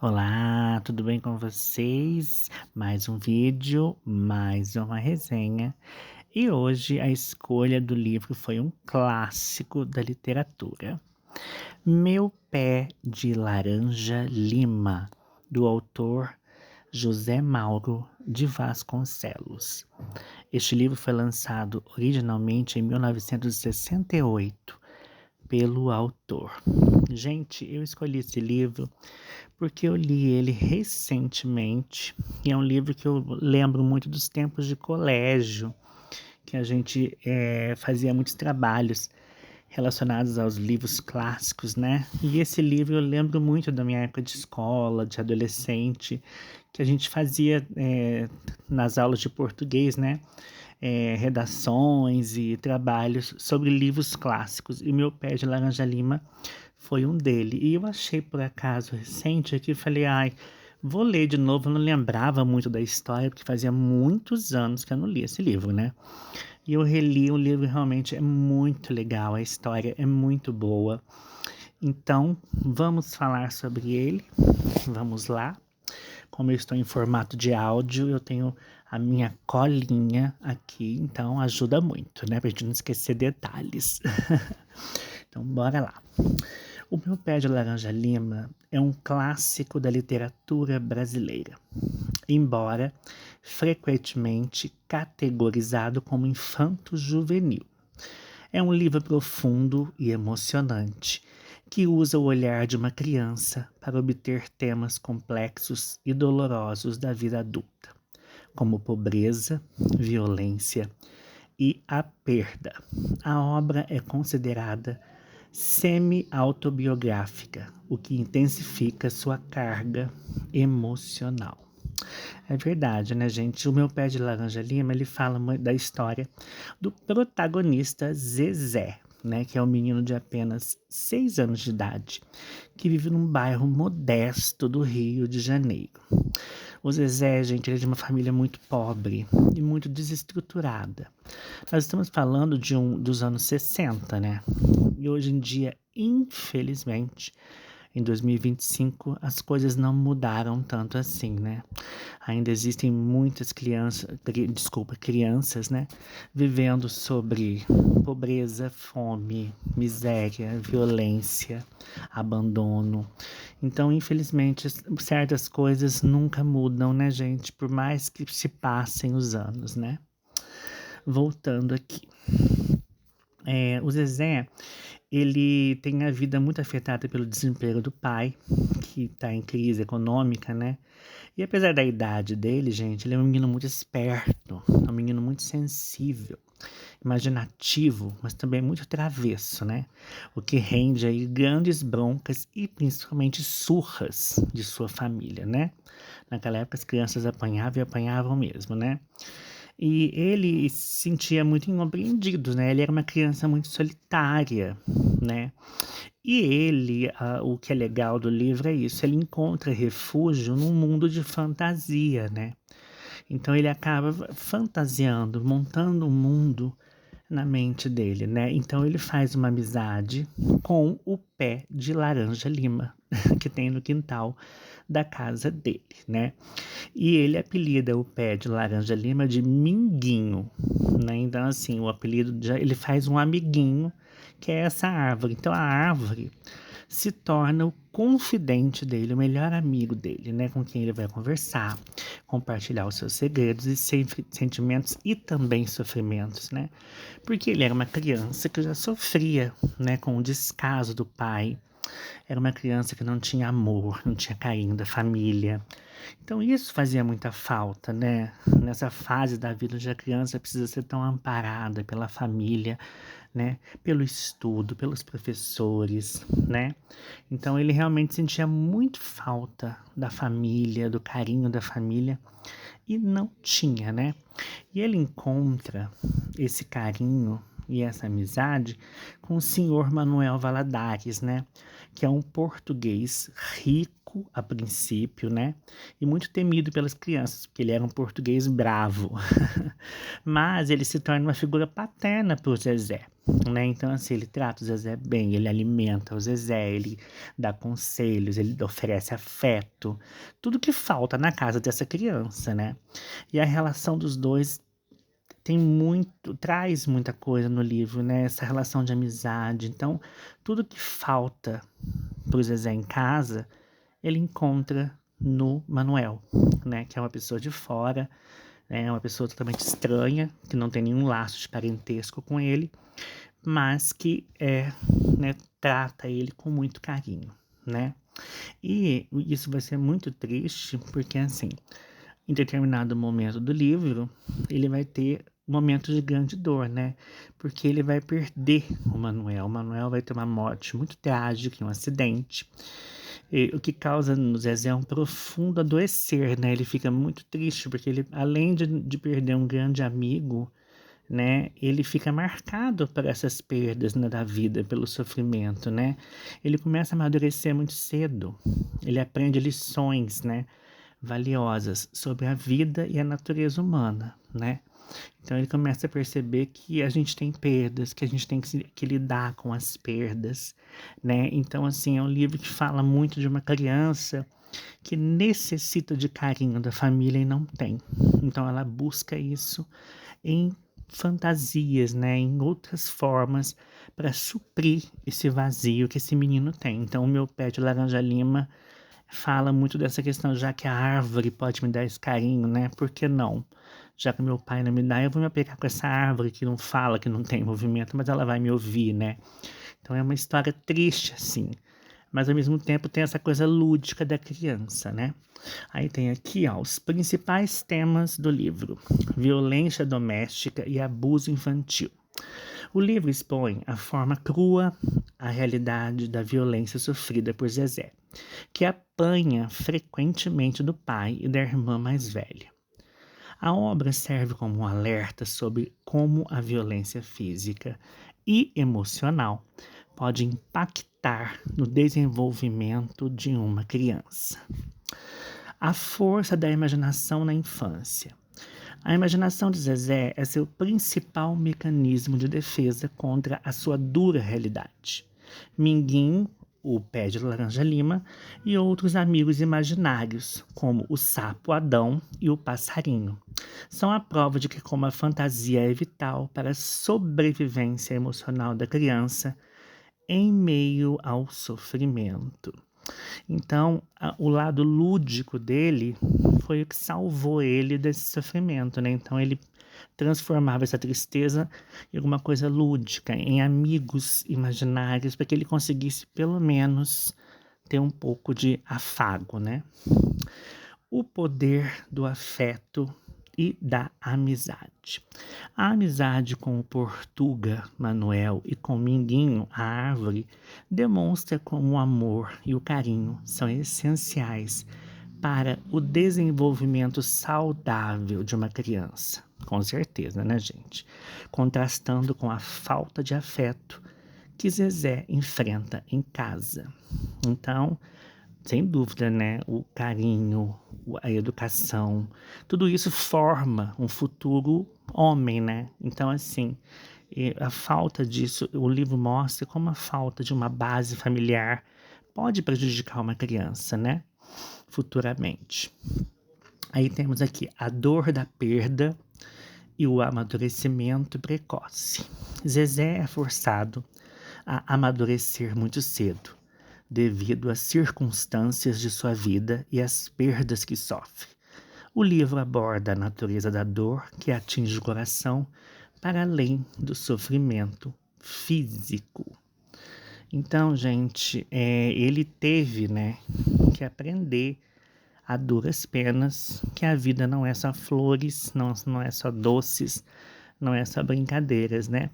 Olá, tudo bem com vocês? Mais um vídeo, mais uma resenha. E hoje a escolha do livro foi um clássico da literatura. Meu Pé de Laranja Lima, do autor José Mauro de Vasconcelos. Este livro foi lançado originalmente em 1968 pelo autor. Gente, eu escolhi esse livro porque eu li ele recentemente, e é um livro que eu lembro muito dos tempos de colégio, que a gente fazia muitos trabalhos relacionados aos livros clássicos, né? E esse livro eu lembro muito da minha época de escola, de adolescente, que a gente fazia nas aulas de português, né? Redações e trabalhos sobre livros clássicos. E Meu Pé de Laranja Lima foi um dele. E eu achei por acaso recente aqui, falei, ai, vou ler de novo. Eu não lembrava muito da história, porque fazia muitos anos que eu não li esse livro, né? E eu reli o livro, realmente é muito legal, a história é muito boa. Então, vamos falar sobre ele. Vamos lá. Como eu estou em formato de áudio, eu tenho a minha colinha aqui, então ajuda muito, né? Pra gente não esquecer detalhes. Então, bora lá. O Meu Pé de Laranja Lima é um clássico da literatura brasileira, embora frequentemente categorizado como infanto-juvenil. É um livro profundo e emocionante, que usa o olhar de uma criança para obter temas complexos e dolorosos da vida adulta, como pobreza, violência e a perda. A obra é considerada semi-autobiográfica, o que intensifica sua carga emocional. É verdade, né, gente? O Meu Pé de Laranja Lima, ele fala da história do protagonista Zezé, né, que é um menino de apenas 6 anos de idade, que vive num bairro modesto do Rio de Janeiro. O Zezé, gente, ele é de uma família muito pobre e muito desestruturada. Nós estamos falando dos anos 60, né? E hoje em dia, infelizmente, em 2025, as coisas não mudaram tanto assim, né? Ainda existem muitas crianças, né, vivendo sobre pobreza, fome, miséria, violência, abandono. Então, infelizmente, certas coisas nunca mudam, né, gente? Por mais que se passem os anos, né? Voltando aqui. O Zezé, ele tem a vida muito afetada pelo desemprego do pai, que está em crise econômica, né? E apesar da idade dele, gente, ele é um menino muito esperto, é um menino muito sensível, imaginativo, mas também muito travesso, né? O que rende aí grandes broncas e principalmente surras de sua família, né? Naquela época as crianças apanhavam e apanhavam mesmo, né? E ele se sentia muito incompreendido, né? Ele era uma criança muito solitária, né? E ele, o que é legal do livro é isso, ele encontra refúgio num mundo de fantasia, né? Então ele acaba fantasiando, montando um mundo na mente dele, né? Então ele faz uma amizade com o Pé de Laranja Lima, que tem no quintal da casa dele, né? E ele apelida o Pé de Laranja Lima de Minguinho, né? Então assim, o apelido ele faz um amiguinho, que é essa árvore. Então a árvore se torna o confidente dele, o melhor amigo dele, né? Com quem ele vai conversar, compartilhar os seus segredos e sentimentos e também sofrimentos, né? Porque ele era uma criança que já sofria, né, com o descaso do pai. Era uma criança que não tinha amor, não tinha carinho da família. Então isso fazia muita falta, né? Nessa fase da vida onde a criança precisa ser tão amparada pela família, né? Pelo estudo, pelos professores, né? Então ele realmente sentia muito falta da família, do carinho da família e não tinha, né? E ele encontra esse carinho e essa amizade com o senhor Manuel Valadares, né? Que é um português rico a princípio, né? E muito temido pelas crianças, porque ele era um português bravo. Mas ele se torna uma figura paterna para o Zezé, né? Então, assim, ele trata o Zezé bem, ele alimenta o Zezé, ele dá conselhos, ele oferece afeto, tudo que falta na casa dessa criança, né? E a relação dos dois traz muita coisa no livro, né? Essa relação de amizade. Então, tudo que falta pro Zezé em casa, ele encontra no Manuel, né? Que é uma pessoa de fora, né? É uma pessoa totalmente estranha, que não tem nenhum laço de parentesco com ele, mas que né, trata ele com muito carinho, né? E isso vai ser muito triste, porque assim, em determinado momento do livro, ele vai ter momentos de grande dor, né? Porque ele vai perder o Manuel. O Manuel vai ter uma morte muito trágica, um acidente. E o que causa no Zezé um profundo adoecer, né? Ele fica muito triste, porque ele, além de perder um grande amigo, né? Ele fica marcado por essas perdas, né, da vida, pelo sofrimento, né? Ele começa a amadurecer muito cedo. Ele aprende lições, né, valiosas sobre a vida e a natureza humana, né? Então ele começa a perceber que a gente tem perdas, que a gente tem que lidar com as perdas, né? Então, assim, é um livro que fala muito de uma criança que necessita de carinho da família e não tem. Então ela busca isso em fantasias, né, em outras formas para suprir esse vazio que esse menino tem. Então, o meu pé de laranja lima fala muito dessa questão, já que a árvore pode me dar esse carinho, né? Por que não? Já que meu pai não me dá, eu vou me apegar com essa árvore que não fala, que não tem movimento, mas ela vai me ouvir, né? Então é uma história triste, assim, mas ao mesmo tempo tem essa coisa lúdica da criança, né? Aí tem aqui, ó, os principais temas do livro: violência doméstica e abuso infantil. O livro expõe a forma crua a realidade da violência sofrida por Zezé, que apanha frequentemente do pai e da irmã mais velha. A obra serve como um alerta sobre como a violência física e emocional pode impactar no desenvolvimento de uma criança. A força da imaginação na infância. A imaginação de Zezé é seu principal mecanismo de defesa contra a sua dura realidade. Minguim, o pé de laranja lima, e outros amigos imaginários, como o sapo Adão e o passarinho, são a prova de que como a fantasia é vital para a sobrevivência emocional da criança em meio ao sofrimento. Então, o lado lúdico dele foi o que salvou ele desse sofrimento, né? Então, ele transformava essa tristeza em alguma coisa lúdica, em amigos imaginários, para que ele conseguisse, pelo menos, ter um pouco de afago, né? O poder do afeto e da amizade. A amizade com o Portuga, Manuel, e com Minguinho, a árvore, demonstra como o amor e o carinho são essenciais para o desenvolvimento saudável de uma criança. Com certeza, né, gente? Contrastando com a falta de afeto que Zezé enfrenta em casa. Então, sem dúvida, né? O carinho, a educação, tudo isso forma um futuro homem, né? Então, assim, a falta disso, o livro mostra como a falta de uma base familiar pode prejudicar uma criança, né? Futuramente. Aí temos aqui a dor da perda e o amadurecimento precoce. Zezé é forçado a amadurecer muito cedo, devido às circunstâncias de sua vida e às perdas que sofre. O livro aborda a natureza da dor que atinge o coração para além do sofrimento físico. Então, gente, ele teve, né, que aprender a duras penas que a vida não é só flores, não é só doces, não é só brincadeiras, né?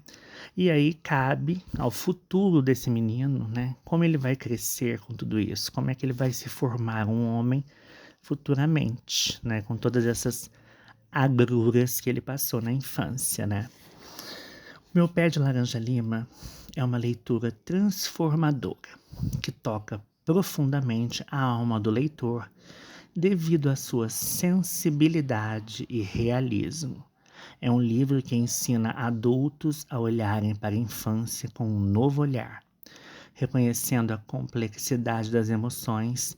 E aí cabe ao futuro desse menino, né? Como ele vai crescer com tudo isso? Como é que ele vai se formar um homem futuramente, né? Com todas essas agruras que ele passou na infância, né? Meu Pé de Laranja Lima é uma leitura transformadora que toca profundamente a alma do leitor devido à sua sensibilidade e realismo. É um livro que ensina adultos a olharem para a infância com um novo olhar, reconhecendo a complexidade das emoções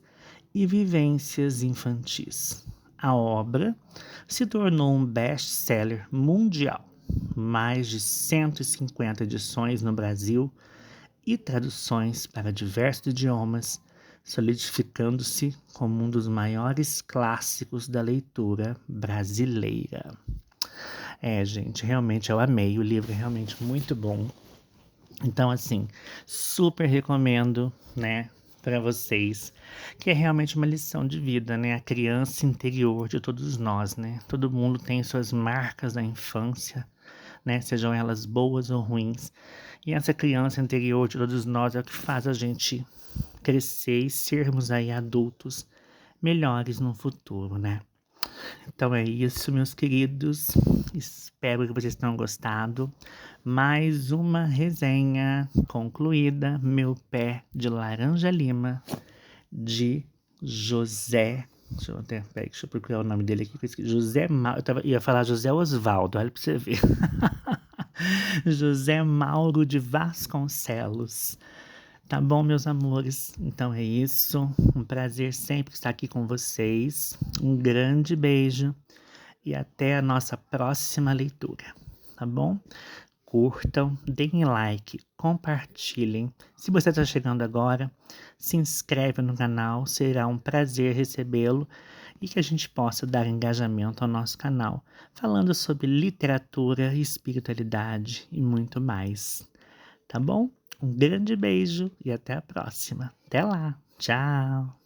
e vivências infantis. A obra se tornou um best-seller mundial, mais de 150 edições no Brasil e traduções para diversos idiomas, solidificando-se como um dos maiores clássicos da leitura brasileira. Gente, realmente eu amei, o livro é realmente muito bom. Então, assim, super recomendo, né, para vocês, que é realmente uma lição de vida, né? A criança interior de todos nós, né? Todo mundo tem suas marcas da infância, né? Sejam elas boas ou ruins. E essa criança interior de todos nós é o que faz a gente crescer e sermos aí adultos melhores no futuro, né? Então é isso, meus queridos. Espero que vocês tenham gostado. Mais uma resenha concluída. Meu Pé de Laranja Lima, de José. Deixa eu procurar o nome dele aqui. José Mauro. Ia falar José Osvaldo, olha pra você ver. José Mauro de Vasconcelos. Tá bom, meus amores? Então é isso. Um prazer sempre estar aqui com vocês. Um grande beijo e até a nossa próxima leitura. Tá bom? Curtam, deem like, compartilhem. Se você está chegando agora, se inscreve no canal. Será um prazer recebê-lo e que a gente possa dar engajamento ao nosso canal, falando sobre literatura, espiritualidade e muito mais. Tá bom? Um grande beijo e até a próxima. Até lá. Tchau.